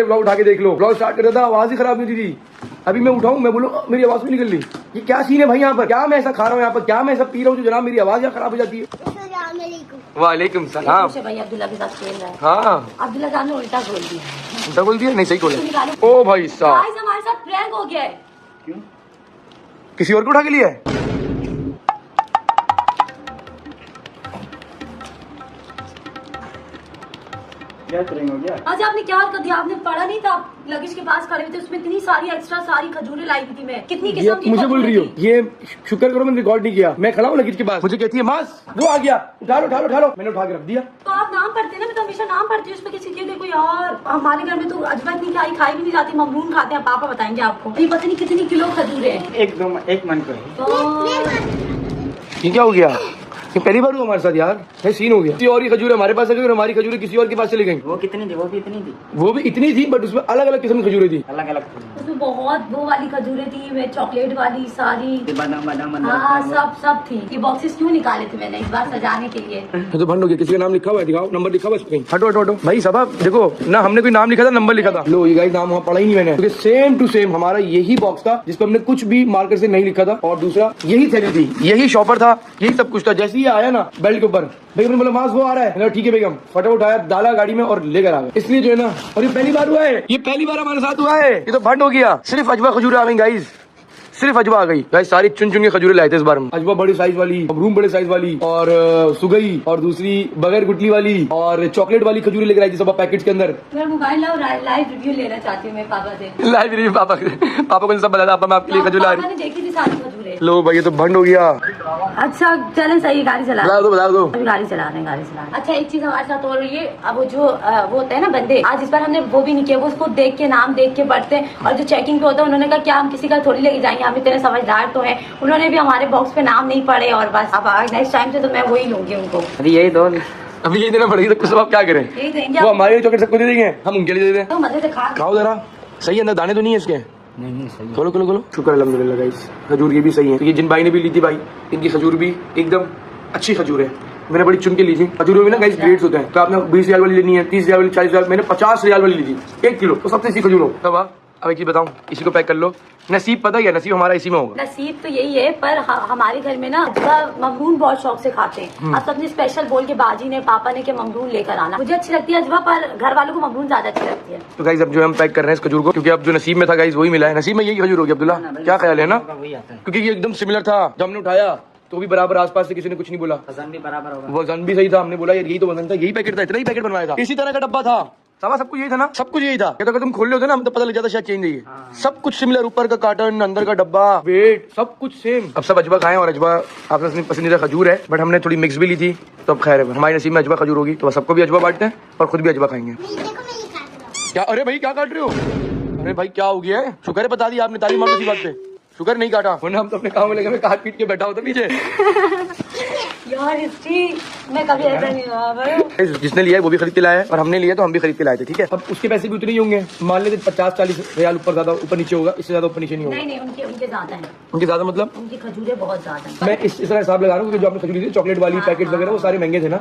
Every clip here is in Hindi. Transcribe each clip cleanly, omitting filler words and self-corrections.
ब्लॉग उठा के देख लो। ब्लॉग स्टार्ट कर रहा था, आवाज ही खराब नहीं थी। अभी मैं उठाऊं, मैं बोलूँ मेरी आवाज भी निकल ली। ये क्या सीन है भाई यहाँ पर? क्या मैं ऐसा खा रहा हूँ यहाँ पर? क्या मैं ऐसा पी रहा हूँ जो जनाब मेरी आवाज यहाँ खराब हो जाती है? वालेकुम सलाम। भाई अब्दुल्ला के साथ खेल रहा है। हाँ, अब्दुल्ला जान ने उल्टा बोल दिया। उल्टा बोल दिया? नहीं, सही बोला। ओ भाई साहब, हमारे साथ प्रैंक हो गया है। क्यों? किसी और को उठा के लिया है? क्या करेंगे क्या? आज आपने क्या कर दिया? आपने पढ़ा नहीं था? आप लगेज के पास खड़े हुए थे, उसमें इतनी सारी एक्स्ट्रा सारी खजूरें लाई हुई थी मैं। कितनी किस्म की मुझे बोल रही हो? ये शुक्र करो मैंने रिकॉर्ड नहीं किया। मैं खड़ा हूँ लगेज के पास, मुझे कहती है मास वो आ गया, उठा लो उठा लो उठा लो। मैंने उठा के रख दिया। तो आप नाम पढ़ते ना, मैं तो हमेशा नाम पढ़ती हूँ उसमें किसी के। देखो यार, हमारे घर में तो अजवा इतनी खाई भी नहीं जाती, ममरून खाते हैं। पापा बताएंगे आपको। ये पता नहीं कितनी किलो खजूरें हैं। एक मन को ये क्या हो गया? ये पहली बार हुआ हमारे साथ यार। है सीन हो गया। किसी और की खजूर हमारे पास आ गई और हमारी खजूरें किसी और के पास चली गई। वो कितनी थी? वो भी इतनी थी। वो भी इतनी थी, बट उसमें अलग अलग किस्म की खजूरें थी। अलग अलग उसमें बहुत वो वाली खजूरें थी, मैं चॉकलेट वाली सारी। बादाम बादाम हाँ, सब थी। ये बॉक्सेस क्यों निकाले थे मैंने इस बार सजाने के लिए? तो भंड हो गया। किसी का नाम लिखा हुआ है? दिखाओ, नंबर लिखा हुआ है कहीं? हटो हटो हटो भाई साहब, देखो ना, हमने कोई नाम लिखा था, नंबर लिखा था। लो ये गाइस, नाम वहाँ पढ़ा ही नहीं मैंने, क्योंकि सेम टू सेम हमारा यही बॉक्स था जिसपे हमने कुछ भी मार्कर से नहीं लिखा था। और दूसरा यही थैली थी, यही शॉपर था, यही सब कुछ था। जैसे ही आया ना बेल्ट के ऊपर, बेगम ने बोला मास वो आ रहा है। ठीक है बेगम, फटाफट आया, डाला गाड़ी में और लेकर आ गए। इसलिए जो है ना, और ये पहली बार हुआ है, ये पहली बार हमारे साथ हुआ है। ये तो भंड हो गया। सिर्फ अजवा खजूरें आ गई गाइस, सिर्फ अजवा आ गई गाइस। सारी चुन चुन के खजूरें लाए थे इस बार में। अजवा बड़ी साइज वाली, ममरूम बड़े साइज वाली, और सुगई, और दूसरी बगैर गुटली वाली, और चॉकलेट वाली खजूरें लेकर आई थी सब पैकेट के अंदर। मैं मोबाइल लाइव रिव्यू लेना चाहती हूँ मैं पापा से। लाइव रिव्यू पापा को सब बताया, मैं आपके लिए खजूर ला रही। देखी थी सारी खजूरें। लो भाई, ये तो भंड हो गया। अच्छा चलें, सही, गाड़ी चला बता दो। अभी गाड़ी चला रहे हैं। अच्छा एक चीज हमारे साथ और ये, अब वो जो वो होता है ना बंदे, आज इस बार हमने वो भी नहीं किया। वो उसको देख के, नाम देख के बढ़ते हैं। और जो चेकिंग पे होता है, उन्होंने कहा क्या हम किसी का थोड़ी लेके जाएंगे, हम इतने समझदार तो है। उन्होंने भी हमारे बॉक्स पे नाम नहीं पढ़े। और बस अब नेक्स्ट टाइम से तो मैं वही लूंगी उनको। अरे यही दो, अभी ये देना पड़ेगा। तो कुछ अब क्या करें? यही देंगे वो हमारे चॉकलेट सबको दे देंगे, हम उनके लिए दे दें। तो मजे से खा। खाओ जरा। सही है, अंदर दाने तो नहीं है इसके? नहीं सही। खोलो खोलो खोलो। शुक्र अल्हम्दुलिल्लाह गाइस, खजूर ये भी सही है। तो ये जिन भाई ने भी ली थी भाई, इनकी खजूर भी एकदम अच्छी खजूर है। मैंने बड़ी चुन के ली थी। खजूरों में ना गाइस ग्रेड्स होते हैं। तो आपने 20 रियाल वाली लेनी है, 30 रियाल वाली, 40 रियाल। मैंने 50 रियाल वाली ली थी, 1 किलो। तो सबसे अच्छी खजूर हो। तब अब एक चीज बताऊं, इसी को पैक कर लो। नसीब पता है, नसीब हमारा इसी में होगा। नसीब तो यही है, पर हमारे घर में ना ममरून बहुत शौक से खाते हैं। अब सबने स्पेशल बोल के बाजी ने, पापा ने, कि ममरून लेकर आना। मुझे अच्छी लगती है अजवा, पर घर वालों को ममरून ज्यादा अच्छी लगती है। तो गाइस अब जो हम पैक कर रहे हैं इस खजूर को, क्योंकि अब जो नसीब में था गाइस वही मिला है। नसीब में यही खजूर होगी अब्दुल्ला, क्या ख्याल है ना? वही आता है, क्योंकि ये एकदम सिमिलर था। जब हमने उठाया तो भी बराबर, आसपास से किसी ने कुछ नहीं बोला। वजन भी बराबर होगा। वजन भी सही था। हमने बोला यार यही तो वजन था, यही पैकेट था, इतना ही पैकेट बनवाया था, इसी तरह का डब्बा था। सब कुछ यही था ना, सब कुछ यही था। तो अगर तुम खोल लेते ना, हम तो पता लग जाता शायद चेंज है। सब कुछ सिमिलर, ऊपर का कार्टन, अंदर का डब्बा, वेट, सब कुछ सेम। अब सब अजवा खाएं, और अजवा आपने पसंदीदा खजूर है, बट हमने थोड़ी मिक्स भी ली थी। तो अब खैर है, हमारे नसीब में अजवा खजूर होगी, तो सबको भी अजवा बांटते हैं और खुद भी अजवा खाएंगे। क्या? अरे भाई क्या काट रहे हो? अरे भाई क्या हो गया है? शुक्र है बता दिया आपने, ताली मारो इसी बात पे। शुक्र नहीं काटा, वरना हम तो अपने काम में लगे, मैं काट पीट के बैठा होता पीछे। यार मैं कभी ऐसा नहीं हुआ। जिसने लिया है वो भी खरीद के लाया है, और हमने लिया तो हम भी खरीद के लाए थे। ठीक है, अब उसके पैसे भी उतने ही होंगे। मान लेते 50-40 रियाल ऊपर ज्यादा ऊपर नीचे होगा, इससे ज्यादा ऊपर नीचे नहीं होगा। नहीं, उनके ज्यादा है। उनके ज्यादा मतलब? उनकी खजूरें बहुत ज्यादा है। मैं इस तरह हिसाब लगा रहा हूँ, क्योंकि जो आपने खजूर ली थी चॉकलेट वाली पैकेट वगैरह, वो सारे महंगे थे ना।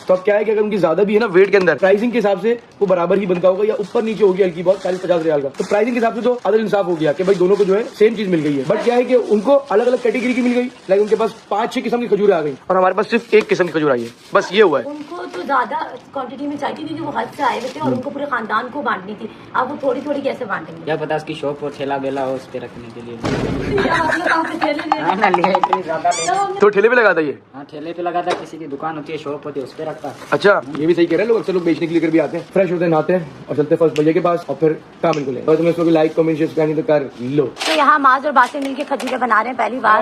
तो अब क्या है कि अगर उनकी ज्यादा भी है ना वेट के अंदर, प्राइसिंग के हिसाब से वो बराबर ही बनता होगा, या ऊपर नीचे होगी हल्की बहुत, 40-50 रियाल का। तो प्राइसिंग के हिसाब से तो अदल इंसाफ हो गया कि भाई दोनों को जो है सेम चीज मिल गई है। बट क्या है कि उनको अलग अलग कैटेगरी की मिल गई। लाइक उनके पास 5-6 किस्म की खजूर आ गई, और हमारे पास सिर्फ 1 किस्म की खजूर आई है। बस ये हुआ है। उनको तो ज्यादा क्वांटिटी में चाहिए, क्योंकि वो हद से आए हुए थे और उनको पूरे खानदान को बांटनी थी। अब वो थोड़ी थोड़ी कैसे बांटेंगे? क्या पता उसकी शॉप और ठेला बेला हो उस पे रखने के लिए। तो ठेले पे लगाता ये? हाँ ठेले पे लगाता, किसी की दुकान होती है, शॉप होती है, उस पे रखता। अच्छा, ये भी सही कह रहे हैं लोग। अक्सर लोग बेचने के लिए भी आते हैं, फ्रेश होते हैं, नहाते हैं और चलते फर्स्ट भैया के पास, और फिर काम इनको ले। और तुम्हें इसको लाइक कमेंट शेयर करनी तो कर लो। तो यहाँ माज और बासे मिलके खजूरें बना रहे हैं पहली बार।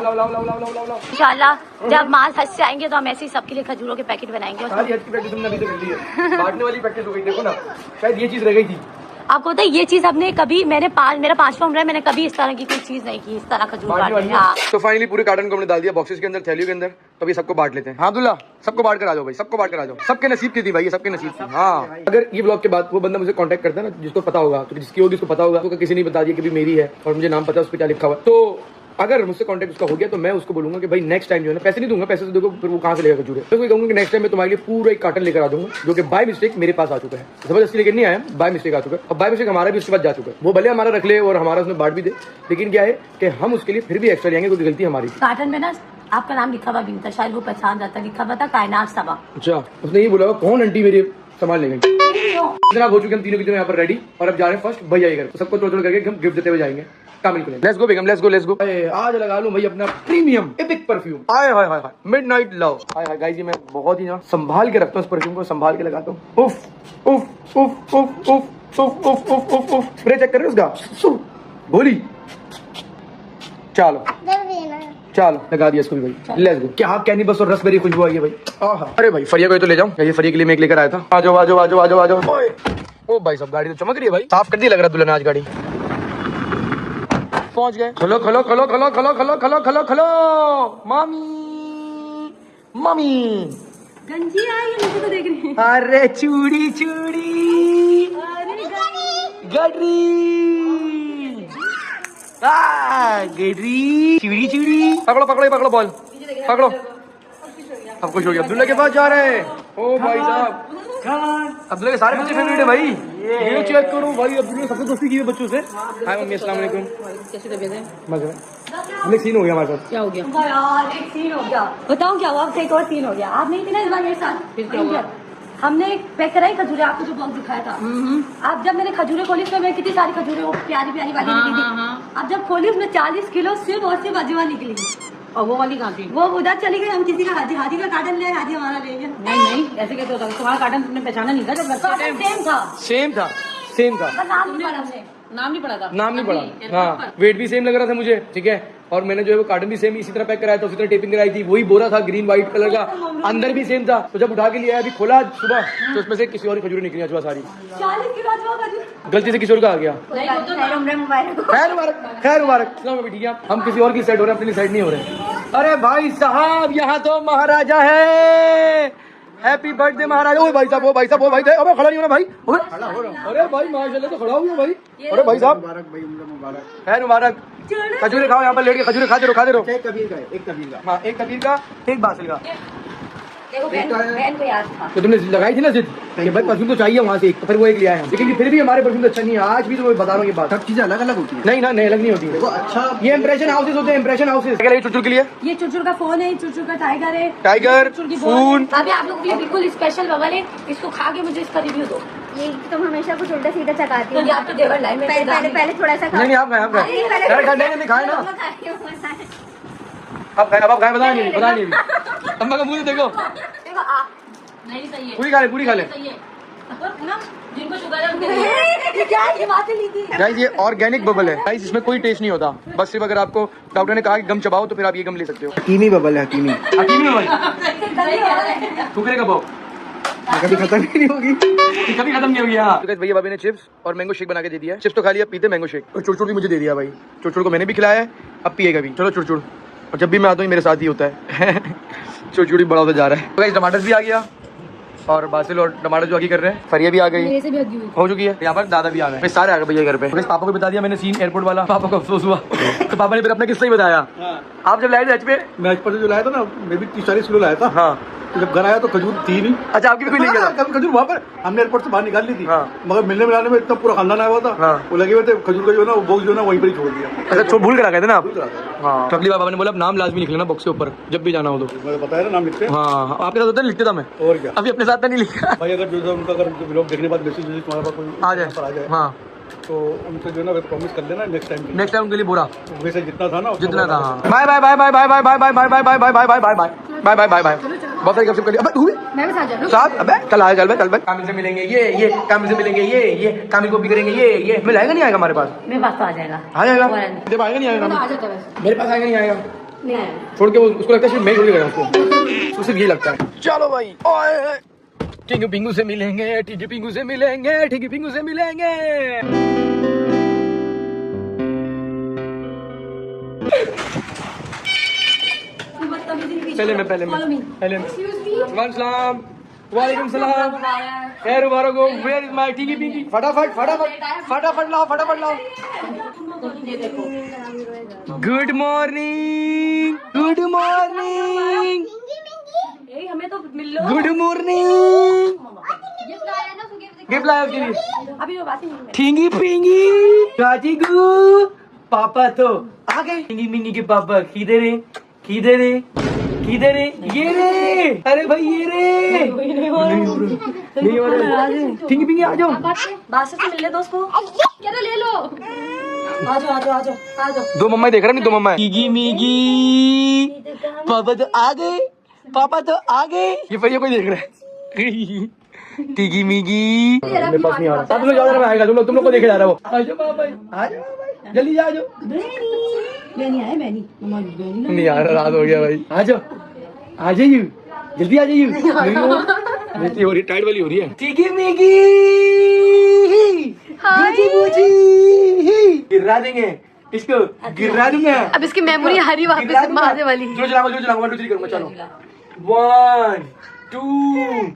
इंशाल्लाह जब माज हज से आएंगे तो हम ऐसे ही सबके लिए खजूरों के पैकेट बनाएंगे। सारी हज की प्रैक्टिस हमने अभी तक कर ली है, बांटने वाली प्रैक्टिस हो गई। देखो ना, शायद ये चीज रह गई थी। आपको पता है ये चीज आपने कभी, मेरा 5वां उम्र है, मैंने कभी इस तरह की कोई चीज नहीं की, इस तरह खजूर बांटने। तो फाइनली पूरे कार्टन को हमने डाल दिया बॉक्सेस के अंदर, थैलियों के अंदर। तो अभी सबको बांट लेते हैं। हाँ अब्दुल्ला, सबको बांट कर आ जाओ भाई, सबको बांट कर आ जाओ। सबके नसीब की थी भाई, ये सबके नसीब थी। हाँ, अगर ये ब्लॉग के बाद वो बंदा मुझे कांटेक्ट करता है ना, जिसको पता होगा, तो जिसकी होगी उसको पता होगा, तो किसी ने बता दिया कि भी मेरी है और मुझे नाम पता है उस पर क्या लिखा हुआ, तो अगर मुझसे कांटेक्ट उसका हो गया तो मैं उसको बोलूंगा कि भाई नेक्स्ट टाइम जो है ना, पैसे नहीं दूंगा, पैसे तो देखो फिर वो कहाँ से लेगा खजूर, तो कहूंगा कि नेक्स्ट टाइम मैं तुम्हारे लिए पूरा एक कार्टन लेकर आ दूंगा, जो कि बाय मिस्टेक मेरे पास आ चुका है, जबरदस्ती लेकर नहीं आया, बाय मिस्टेक आ चुका है, और बाय मिस्टेक हमारा भी उसके बाद जा चुका है, वो भले हमारा रख ले और हमारा उसमें बांट भी दे, लेकिन क्या है कि हम उसके लिए फिर भी एक्स्ट्रा लेंगे क्योंकि गलती हमारी थी। कार्टन में ना आपका नाम लिखा हुआ भी था, शायद वो पहचान जाता, लिखा हुआ था कायनात सबा। अच्छा, उसने ये बोला कौन आंटी मेरे सामान ले गई। इतना हो चुके हम तीनों की तीनों यहाँ पर रेडी, और अब जा रहे हैं फर्स्ट भैया के घर, तो सबको थोड़ा करके हम गिफ्ट देते हुए जाएंगे कामिल को। Let's go Begum, let's go let's go. आज लगा लूं भाई अपना प्रीमियम एपिक परफ्यूम, हाय हाय हाय मिडनाइट लव। हाय हाय गाइस, ये मैं बहुत ही ना संभाल के रखता हूँ, इस परफ्यूम को संभाल के लगाता हूँ। उफ उफ उफ उफ उफ उफ उफ उफ उफ उफ, स्प्रे चेक कर रहे हो उसका, गोली। चलो चलो लगा दिया इसको भी भाई, लेट्स गो। क्या कैनिबस और रसबेरी खुशबू आई है भाई, आहा। अरे भाई फरिया को तो ले जाऊं, ये फरिया के लिए मैं एक लेकर आया था। आ जाओ आ जाओ आ जाओ आ जाओ आ जाओ। ओ भाई सब गाड़ी तो चमक रही है भाई, साफ कर दी लग रहा है दुल्हन आज गाड़ी। पहुंच गए, खलो खलो खलो खलो खलो खलो खलो खलो खलो, मामी मामी गंजी आई है, मुझे तो देख रही है। अरे चूड़ी चूड़ी गडरी गडरी चूड़ी चूड़ी, पकड़ो पकड़ो पकड़ो बॉल पकड़ो। अब खुश हो गया, अब्दुल्ला के पास जा रहे हैं। ओ भाई साहब, अब्दुल्ला के सारे बच्चे फेवरेट है भाई, ये चेक करो भाई, अब्दुल्ला सबसे दोस्ती की है बच्चों से। हाय मम्मी, अस्सलाम वालेकुम। कैसी तबीयत है? मजा है, सीन हो गया हमारे साथ। क्या हो गया यार? एक सीन हो गया, बताऊं क्या हुआ? अब एक और सीन हो गया। आप नहीं थी ना इस बार मेरे साथ, फिर क्या हुआ? हमने पैक कराई खजूरें, आपको जो बॉक्स दिखाया था। अब जब मैंने खजूरें खोली, उसमें मैं कितनी सारी खजूरें वो प्यारी प्यारी वाली निकली थी। अब जब खोली उसमें 40 किलो सिर्फ और सिर्फ अजवा निकली। और वो वाली कहाँ थी? वो उधर चली गई। हम किसी का हाजी का कार्टन ले, हाजी हमारा ले गया। नहीं ऐसे कैसे होता? तुम्हारा कार्टन तुमने पहचाना नहीं था? जब सेम था सेम था। नाम नहीं पढ़ा हमने, नाम नहीं पढ़ा था, नाम नहीं पढ़ा। हाँ, वेट भी सेम लग रहा था मुझे, ठीक है। और मैंने जो है वो कार्टन भी सेम इसी तरह पैक कराया था, उसी तरह टेपिंग कराई थी, वही बोरा था ग्रीन व्हाइट कलर का, अंदर भी सेम था। तो जब उठा के लिया अभी खोला सुबह, तो उसमें से किसी और की खजूरें निकली अजवा सारी। 40 किलो अजवा खजूर गलती से किसी और का आ गया। खैर मुबारक, खैर मुबारक। ठीक है, हम किसी और की साइड हो रहे हैं, अपनी साइड नहीं हो रहे। अरे भाई साहब, यहाँ तो महाराजा है। हैप्पी बर्थडे महाराज। ओ भाई साहब, ओ भाई साहब, ओ भाई साहब, अबे खड़ा नहीं होना भाई। अरे भाई माशाल्लाह, तो खड़ा हुआ भाई। अरे भाई साहब मुबारक, भाई मुबारक, खैर मुबारक। खजूरें खाओ, यहाँ पर लेट के खजूरें खाते रहो खाते रहो। एक कबीर का, हाँ एक कबीर का, एक बासिल का। देखो बहन को याद था, तो तुमने लगाई थी ना जिद कि भाई परफ्यूम तो चाहिए वहाँ से, तो फिर वो एक लिया है। लेकिन फिर भी हमारे परफ्यूम अच्छा नहीं है, आज भी तो मैं बता रहा हूँ ये बात। सब चीजें अलग अलग होती है। नहीं ना, नहीं अलग नहीं होती है। अच्छा, ये इंप्रेशन हाउसेस होते हैं, इंप्रेशन हाउसेस। चुरचुर के लिए ये चुरचुर का फोन है, चुरचुर का टाइगर है, टाइगर फोन। अभी आप लोगों के लिए बिल्कुल स्पेशल बबल है, इसको खा के मुझे इसका रिव्यू दो। ये तुम हमेशा कुछ उल्टा सीधा चकाती हो। ये आपके देवर लाइन में पहले थोड़ा सा नहीं आप खाए, आप खाए, नहीं खाए ना आप खाए, अब खाए, बताएंगे अम्मा का मुंह देखो, नहीं सही है, पूरी खा ले। जिनको शुगर है उनके क्या ये बातें ली थी। गाइस ये ऑर्गेनिक बबल है गाइस, इसमें कोई टेस्ट नहीं होता, बस सिर्फ अगर आपको डॉक्टर ने कहा कि गम चबाओ तो फिर आप ये गम ले सकते हो। हकीमी बबल है, हकीमी बबल। टुकड़े का बॉक्स कभी खत्म ही नहीं होगी, कभी खत्म नहीं होगी। हाँ तो भैया भाभी ने चिप्स और मैंगो शेक बना के दे दिया है। चिप्स तो खा लिया, पीते मैंगो शेक। और चुड़चुड़ भी मुझे दे दिया भाई, चुड़चुड़ को मैंने भी खिलाया है, अब पिएगा भी। चलो चुड़चुड़, और जब भी मैं आता हूँ मेरे साथ ही होता है। चुड़चुड़ भी बड़ा होता जा रहा है। तो गाइस टमाटर भी आ गया, और बासिल और टमाटर जो आगे कर रहे हैं, फरिया भी आ गई, हो चुकी है। यहाँ पर दादा भी आ गए, सारे आ गए भैया घर पे। पापा को बता दिया मैंने सीन एयरपोर्ट वाला, पापा को अफसोस हुआ। तो पापा ने फिर अपना किस्सा ही बताया। आप जब लाए थे एच पे, मैं एच पर जो लाया था ना, मैं भी 30-40 किलो लाया था। हाँ, तो जब घर आया तो खजूर थी नहीं। अच्छा आपकी भी लेके कभी खजूर वहाँ पर हमने एयरपोर्ट से बाहर निकाल ली थी। हाँ। मगर मिलने मिलाने में इतना पूरा खानदान आया हुआ था। हाँ। वो लगे हुए थे, खजूर का जो है ना वो बॉक्स जो है ना वहीं पर ही छोड़ दिया। अच्छा भूल कर आ गए थे ना आप? भूल रहा था। हाँ, तो अगली बार पापा ने बोला अब नाम लाजमी लिख लेना बॉक्स के ऊपर जब भी जाना हो तो। मैंने बताया ना नाम लिखते हैं। हाँ, आपके साथ होता है, लिखते था मैं। और क्या, अभी अपने साथ तो नहीं लिखा। भाई अगर जो है उनका अगर ब्लॉग देखने के बाद मैसेज तुम्हारे पास कोई आ जाए, हाँ तो उनसे जो है ना प्रॉमिस कर लेना नेक्स्ट टाइम उनके लिए बुरा वैसे जितना था ना जितना था। Bye bye bye bye bye bye bye bye bye bye bye bye bye bye bye bye bye bye bye. बहुत सारी गपशप कर ली। अबे हुए मैं भी साथ जा रहा हूं। साथ, अबे कल आए, कल कामिल से मिलेंगे, ये कामिल से मिलेंगे, ये कामिल को भी करेंगे, ये मिल आएगा नहीं आएगा हमारे पास? मेरे पास तो आ जाएगा, आ जाएगा, जब आएगा नहीं आएगा, आ जाता है मेरे पास आएगा नहीं आएगा, नहीं आएगा। छोड़ के वो उसको लगता है सिर्फ मैं छोड़ के गया उसको सिर्फ ये लगता है। चलो भाई, ओए टिंगू पिंगू से मिलेंगे, टिंगू पिंगू से मिलेंगे, टिंगू पिंगू से मिलेंगे। पहले मैं वालेकुम सलाम, वालेकुम सलाम, खैर मुबारक हो। Where is my tingy pingy? फटाफट फटाफट फटाफट लाओ, फटाफट लाओ। गुड मॉर्निंग, गुड मॉर्निंग, हमें तो मिल लो। Good morning. गिफ्ट लाया उसके लिए अभी वो बात ही नहीं है। ठिंगी पिंगी चाची गू। पापा तो आ गए। ठिंगी मिंगी के पापा किधर है, किधर है, किधर है? ये रे, अरे भाई ये रे। नहीं हो रहा। ठिंगी पिंगी आ जाओ। बात से तो मिल ले दोस्त को। क्या तो ले लो। आ जाओ आ जाओ आ जाओ आ जाओ। दो मम्मा देख रहा नहीं, दो मम्मा। मिगी मिगी पापा तो आ गए, पापा तो आ गए। ये पर ये कोई देख रहा है। टिगी मिगी मेरे पास नहीं आ रहा। तुम लोग जाओ, मैं आएगा। तुम लोग को देखे जा रहा है वो। आ जाओ पापा, आ जाओ पापा, जल्दी आ जाओ। मैनी आए मैनी नहीं आ रहा, रात हो गया भाई। आ जाओ, आ जाइए, जल्दी आ जाइए। बेटी हो रही, टाइट वाली हो रही है। टिगी मिगी बूची बूची गिरा देंगे इसको, गिरा दूंगा। अब इसकी मेमोरी हरी वापस मारने वाली। जो चलाऊंगा 1 2 3 करूंगा। चलो 1 2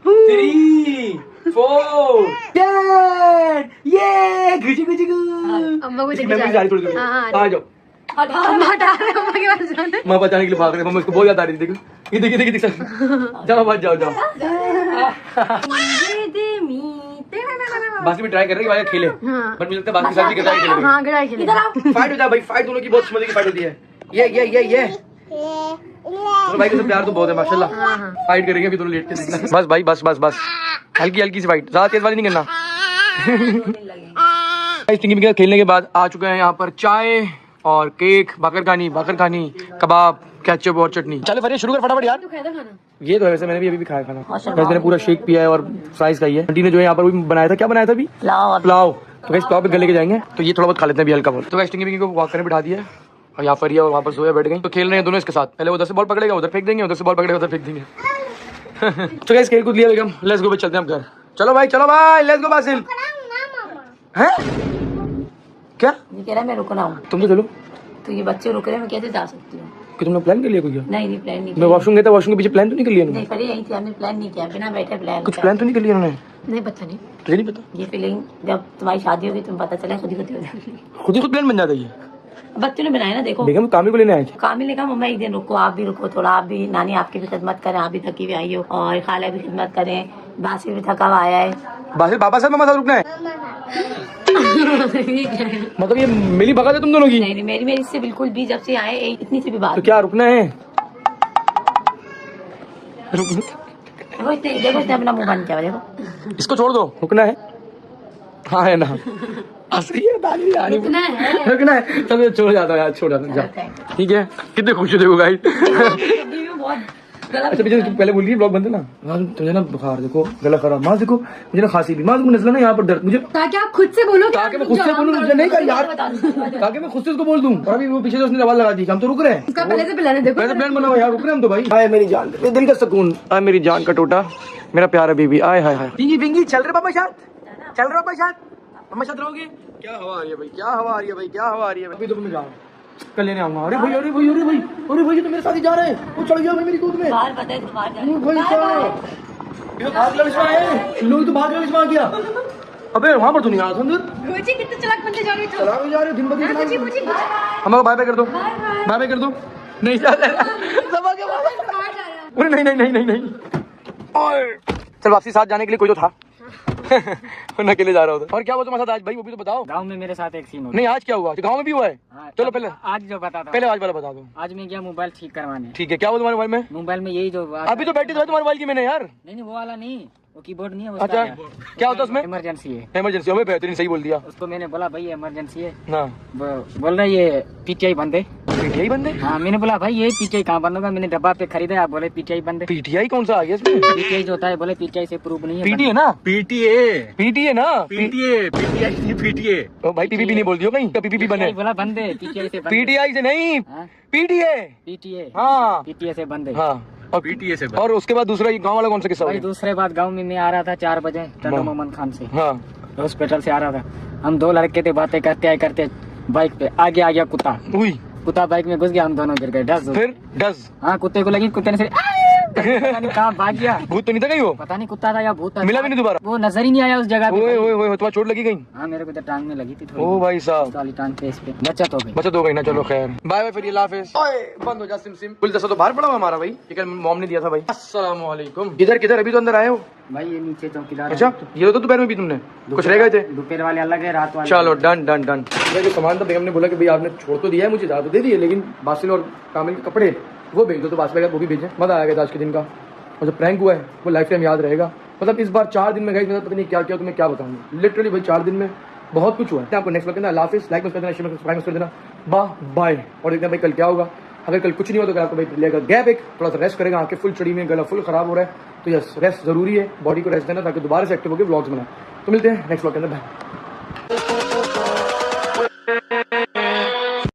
3 4 10 ये गुजी गुजी गु। अम्मा को इसकी देखे मेमोरी जा जा रही थोड़ी। हाँ, आ जाओ। अम्मा हटा रहे हैं, अम्मा के पास जाना है। मैं बचाने के लिए भाग रही हूँ। मम्मा इसको बहुत याद आ रही थी। देखो ये देखिए देखिए देखिए। जाओ बच जाओ जाओ। बाकी भी ट्राई कर रहे हैं कि भाई खेले, हाँ। बट मुझे लगता है बाकी साथ भी खेलेंगे। हाँ गड़ा खेले। फाइट हो जाए भाई, फाइट दोनों की बहुत मजे की फाइट होती है। ये दोनों भाई के साथ प्यार तो बहुत है माशाल्लाह। फाइट करेंगे अभी दोनों लेट के। बस भाई बस बस बस, हल्की हल्की सी फाइट, ज्यादा तेज वाली नहीं करना। टिंगी खेलने के बाद आ चुके हैं यहाँ पर चाय और केक, बाकर खानी, कबाब, केचप और चटनी। चलो फरिया शुरू कर फटाफट यार। ये तो है, वैसे मैंने भी अभी खाया खाना। वैसे मैंने पूरा शेक पिया है और फ्राइज खाई है। आंटी ने जो है यहाँ पर भी बनाया था, क्या बनाया था अभी? पुलाव। तो गाइस पुलाव पे गले के जाएंगे, तो ये थोड़ा बहुत खा लेते हैं अभी हल्का बहुत। तो गाइस टिंगी को वॉक करने बिठा दिया और यहाँ पर और वहाँ पर सोया बैठ गए। तो खेल रहे हैं दोनों इसके साथ। पहले उधर से बॉल पकड़ेगा, उधर फेंक देंगे, उधर से बॉल पकड़ेगा, उधर फेंक देंगे। तो गाइस खेल कूद लिया बेगम, लेट्स गो, चलते हैं हम घर। चलो भाई लेट्स गो बासिल। हैं क्या ये कह रहा है मैं रुकना हूँ। तुम तो चलो, तो ये बच्चे रुक रहे हैं, मैं कैसे जा सकती हूँ? कि तुमने प्लान कर लिया कोई? नहीं प्लान नहीं मैं वॉशरूम गया था, वॉशरूम के पीछे प्लान तो नहीं कर लिया नहीं पर यही थी, हमने प्लान नहीं किया, बिना बैठे प्लान। कुछ प्लान तो नहीं कर लिया उन्होंने? नहीं पता नहीं, तुझे नहीं पता? ये फीलिंग जब तुम्हारी शादी होगी तुम्हें पता चला, खुद ही होती है। खुद ही खुद प्लान बन जाता है ये। बच्चों ने बनाया ना, देखो बेगम कामी को लेने आए थे। कामिल ने कहा मम्मा एक दिन रुको, आप भी रुको थोड़ा, आप भी, नानी आपकी भी खिदमत करें, आप भी थकी हुई आई हो, और खाला भी खिदमत करें, बासिल भी थका हुआ आया है। बासिल पापा साहब मम्मा साथ रुकना है? मतलब ये मिली भगत है तुम दोनों की? नहीं मेरी इससे बिल्कुल भी, जब से आए इतनी सी भी बात। तो क्या रुकना है? देखो इसने अपना मुंह बंद किया, देखो। इसको छोड़ दो, रुकना है। हाँ है ना, असली है, रुकना है। चलो छोड़ जाता है यार, छोड़ जाता है, ठीक है। कितने खुश हो देखो गाइस। अच्छा पीछे पहले बोल रही ब्लॉग बनते ना, तुझे ना बुखार देखो, गला खराब, माँ देखो मुझे ना खांसी भी, माँ देखो नजला ना यहाँ पर दर्द, मुझे ताकि आप खुद से बोलो, ताकि मैं खुद से बोलूँ, मुझे नहीं कर यार, ताकि मैं खुद से उसको बोल दूँ। और अभी वो पीछे से उसने आवाज लगा दी कि हम तो रुक रहे हैं। उसका पहले से प्लान है, देखो पहले प्लान बना हुआ यार, रुक रहे हम तो भाई। आए मेरी जान, मेरे दिल का सुकून, आए मेरी जान का टोटा, मेरा प्यारा बेबी, आए हाय हाय। पिंगी पिंगी चल रहे पापा साथ, चल रहे पापा साथ, मम्मा साथ रहोगे? क्या हवा आ रही है भाई, क्या हवा आ रही है भाई, क्या हवा आ रही है। अभी तो मैं जा रहा हूँ, कल लेने आऊंगा। अरे भाई अरे भाई अरे भाई अरे भाई, ये तो मेरे साथ ही जा रहे हैं। वो चढ़ गया भाई मेरी गोद में। बाहर पता है तो बाहर जा रहे हैं। भाई साहब ये तो भाग ललिशमा है, लोग तो भाग ललिशमा किया। अबे वहां पर तो नहीं आ रहा अंदर। मुझे कितने चलाक बनते जा रहे हो। चला जा रहे दिन ब दिन। हमारा बाय बाय कर दो, बाय बाय कर दो। नहीं जा रहे, नहीं नहीं नहीं नहीं नहीं। चल वापसी साथ जाने के लिए कोई तो था। मैं अकेले जा रहा हूँ। और क्या हुआ तुम्हारे साथ आज भाई, वो भी तो बताओ। गांव में मेरे साथ एक सीन हुआ। नहीं आज क्या हुआ? गांव में भी हुआ है? चलो पहले आज जो बताता पहले आज वाला बता दो। आज मैं गया मोबाइल ठीक करवाने। ठीक है, क्या हुआ तुम्हारे मोबाइल में? मोबाइल में यही जो अभी तो बैटरी तो है तुम्हारे मोबाइल की मैंने यार। नहीं वो वाला नहीं, वो कीबोर्ड नहीं है। अच्छा क्या होता है उसमें? इमरजेंसी है। इमरजेंसी, हमें बेहतरीन सही बोल दिया। उसको मैंने बोला भाई इमरजेंसी है ना, बोल रहा ये पीटीआई बंद है। पीटीआई बंद है? हाँ मैंने बोला भाई ये पीटीआई कहाँ बंद होगा, मैंने डब्बा पे खरीदा, आप बोले पीटीआई बंद है। पीटीआई कौन सा आ गया इसमें? पीटीआई जो होता है बोले पीटीआई से प्रूव नहीं है। पीटी है ना, पीटीए पीटी है ना, पीटीए पीटीआई पीटीए। ओ भाई पीपीपी नहीं बोल दियो कहीं, पीपीपी बने। बोला बंद है, पीटीआई से बंद है। पीटीआई से नहीं, हाँ? पीटीए। पीटीए हाँ पीटीए से बंद है। हाँ, और पीटीए से और उसके बाद दूसरा गांव वाला कौन सा किस्सा भाई हुआ? दूसरे बात गांव में मैं आ रहा था 4 बजे टंडो मोहम्मद खान से, हाँ हॉस्पिटल से आ रहा था। हम 2 लड़के थे, बातें करते बाइक पे आगे आ गया कुत्ता। हुई कुत्ता बाइक में घुस गया, हम दोनों गिर गए। डस फिर डस। हाँ कुत्ते को लगी, कुत्ते ने से पता नहीं कहाँ भाग गया। भूत तो नहीं था कहीं वो? पता नहीं कुत्ता था या भूत था। मिला भी नहीं दोबारा? वो नजर ही नहीं आया उस जगह पे। ओए ओए ओए, तुम्हारी चोट लगी कहीं? हाँ मेरे को तो टांग में लगी थी थोड़ी। ओ भाई साहब, वाली टांग पे इस पे बचत हो गई। बचत हो गई ना, चलो खैर, बाय बाय, फिर ये हाफिज। ओए बंद हो जा सिम सिम। कुल दसा तो बाहर पड़ा हुआ हमारा भाई, ये कल मॉम ने दिया था भाई। अस्सलाम वालेकुम। इधर किधर, अभी तो अंदर आए हो? भाई ये नीचे चौकीदार। अच्छा, ये तो दोपहर में भी तुमने कुछ रह गए थे? दोपहर वाले अलग है, रात वाले। चलो डन डन डन। जो सामान था बेगम ने बोला कि भाई आपने छोड़ तो दिया है, मुझे ज्यादा दे दिए, लेकिन बासिल और कामिल के कपड़े वो भेज दो। तो बासिल वो भी भेजे। मजा आ गया आज के दिन का, और जो प्रैंक हुआ है वो लाइफ टाइम याद रहेगा। मतलब इस बार 4 दिन में गए, पता नहीं क्या क्या, तुम्हें क्या बताऊंगा। लिटरली भाई 4 दिन में बहुत कुछ हुआ है। आपको नेक्स्ट वक्त अल्लाह हाफिज़, लाइक कर देना, शेयर सब्सक्राइब कर देना, बाय। और देखते हैं भाई कल क्या होगा। अगर कल कुछ नहीं हो तो कल आपको भाई लेगा गैप, एक थोड़ा सा रेस्ट करेगा। आंखें फुल चढ़ी हुई, गला फुल खराब हो रहा है, तो यस रेस्ट जरूरी है, बॉडी को रेस्ट देना ताकि दोबारा से एक्टिव होकर व्लॉग्स बनाए। तो मिलते हैं नेक्स्ट व्लॉग के अंदर।